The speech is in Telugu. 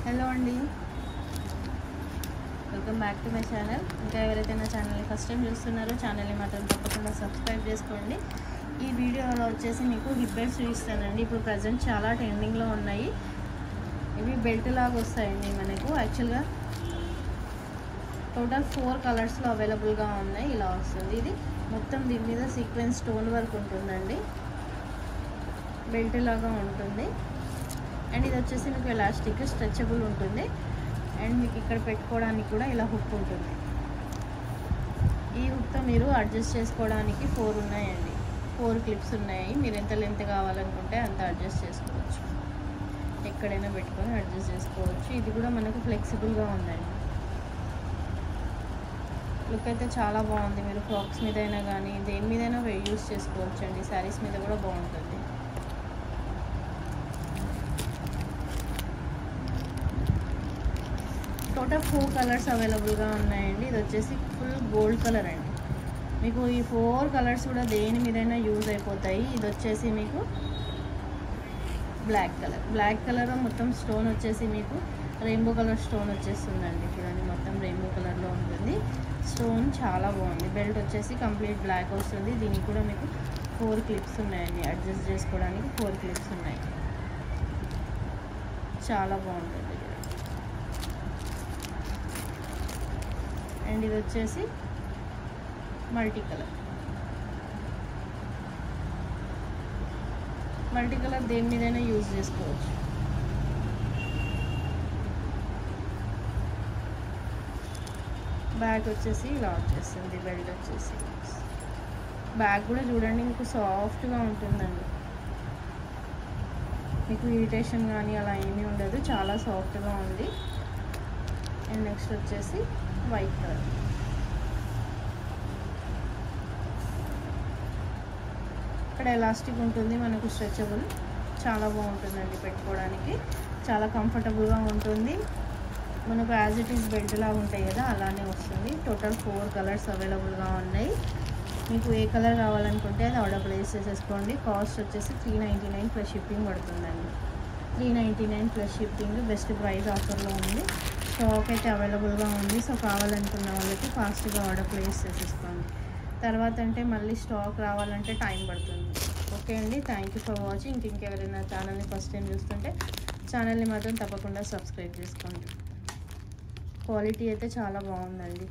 హలో అండి, welcome back to my channel. ఇంకా ఎవరైతే నా ఛానల్ని ఫస్ట్ టైం చూస్తున్నారో ఛానల్ని మాత్రం తప్పకుండా సబ్స్క్రైబ్ చేసుకోండి. ఈ వీడియోలో వచ్చేసి మీకు హిప్ బెల్ట్స్ చూపిస్తానండి. ఇప్పుడు ప్రజెంట్ చాలా ట్రెండింగ్లో ఉన్నాయి. ఇవి బెల్ట్ లాగా వస్తాయండి మనకు. యాక్చువల్గా టోటల్ 4 కలర్స్లో అవైలబుల్గా ఉన్నాయి. ఇలా వస్తుంది. ఇది మొత్తం దీని మీద సీక్వెన్స్ స్టోన్ వర్క్ ఉంటుందండి. బెల్ట్ లాగా ఉంటుంది. అండ్ ఇది వచ్చేసి మీకు ఎలాస్టిక్ స్ట్రెచబుల్ ఉంటుంది. అండ్ మీకు ఇక్కడ పెట్టుకోవడానికి కూడా ఇలా హుక్ ఉంటుంది. ఈ హుక్తో మీరు అడ్జస్ట్ చేసుకోవడానికి 4 ఉన్నాయండి. 4 క్లిప్స్ ఉన్నాయి. మీరు ఎంత లెంత్ కావాలనుకుంటే అంత అడ్జస్ట్ చేసుకోవచ్చు. ఎక్కడైనా పెట్టుకొని అడ్జస్ట్ చేసుకోవచ్చు. ఇది కూడా మనకు ఫ్లెక్సిబుల్గా ఉందండి. లుక్ అయితే చాలా బాగుంది. మీరు ఫ్రాక్స్ మీద అయినా కానీ దేని మీదైనా యూస్ చేసుకోవచ్చు అండి. శారీస్ మీద కూడా బాగుంటుంది. టోటల్ 4 కలర్స్ అవైలబుల్గా ఉన్నాయండి. ఇది వచ్చేసి ఫుల్ గోల్డ్ కలర్ అండి. మీకు ఈ 4 కలర్స్ కూడా దేని మీదైనా యూజ్ అయిపోతాయి. ఇది వచ్చేసి మీకు బ్లాక్ కలర్ మొత్తం స్టోన్ వచ్చేసి మీకు రెయిన్బో కలర్ స్టోన్ వచ్చేస్తుందండి. చూడండి, మొత్తం రెయిన్బో కలర్లో ఉంటుంది. స్టోన్ చాలా బాగుంది. బెల్ట్ వచ్చేసి కంప్లీట్ బ్లాక్ వస్తుంది. దీనికి కూడా మీకు 4 క్లిప్స్ ఉన్నాయండి. అడ్జస్ట్ చేసుకోవడానికి 4 క్లిప్స్ ఉన్నాయి. చాలా బాగుంటుంది. అండ్ ఇది వచ్చేసి మల్టీ కలర్ దేని మీదైనా యూజ్ చేసుకోవచ్చు. బ్యాగ్ వచ్చేసి ఇలా వచ్చేస్తుంది. బెల్ట్ వచ్చేసి బ్యాగ్ కూడా చూడండి, మీకు సాఫ్ట్గా ఉంటుందండి. మీకు ఇరిటేషన్ కానీ అలా ఏమీ ఉండదు. చాలా సాఫ్ట్గా ఉంది. అండ్ నెక్స్ట్ వచ్చేసి వైట్ కలర్. ఇక్కడ ఎలాస్టిక్ ఉంటుంది మనకు, స్ట్రెచబుల్. చాలా బాగుంటుందండి పెట్టుకోవడానికి. చాలా కంఫర్టబుల్గా ఉంటుంది. మనకు యాజ్ ఇట్ ఈస్ బెల్ట్ లాగా ఉంటాయి కదా, అలానే వస్తుంది. టోటల్ 4 కలర్స్ అవైలబుల్గా ఉన్నాయి. మీకు ఏ కలర్ కావాలనుకుంటే అది ఆర్డర్ ప్లేస్ చేసేసుకోండి. కాస్ట్ వచ్చేసి 399 ప్లస్ షిప్పింగ్ పడుతుందండి. 399 ప్లస్ షిప్పింగ్. బెస్ట్ ప్రైస్ ఆఫర్లో ఉంది. స్టాక్ అయితే అవైలబుల్గా ఉంది. సో కావాలనుకున్న వాళ్ళకి ఫాస్ట్గా ఆర్డర్ ప్లేస్ చేసేసుకోండి. తర్వాత అంటే మళ్ళీ స్టాక్ రావాలంటే టైం పడుతుంది. ఓకే అండి, థ్యాంక్ యూ ఫర్ వాచింగ్. ఇంకెవరైనా ఛానల్ని ఫస్ట్ టైం చూస్తుంటే ఛానల్ని మాత్రం తప్పకుండా సబ్స్క్రైబ్ చేసుకోండి. క్వాలిటీ అయితే చాలా బాగుందండి.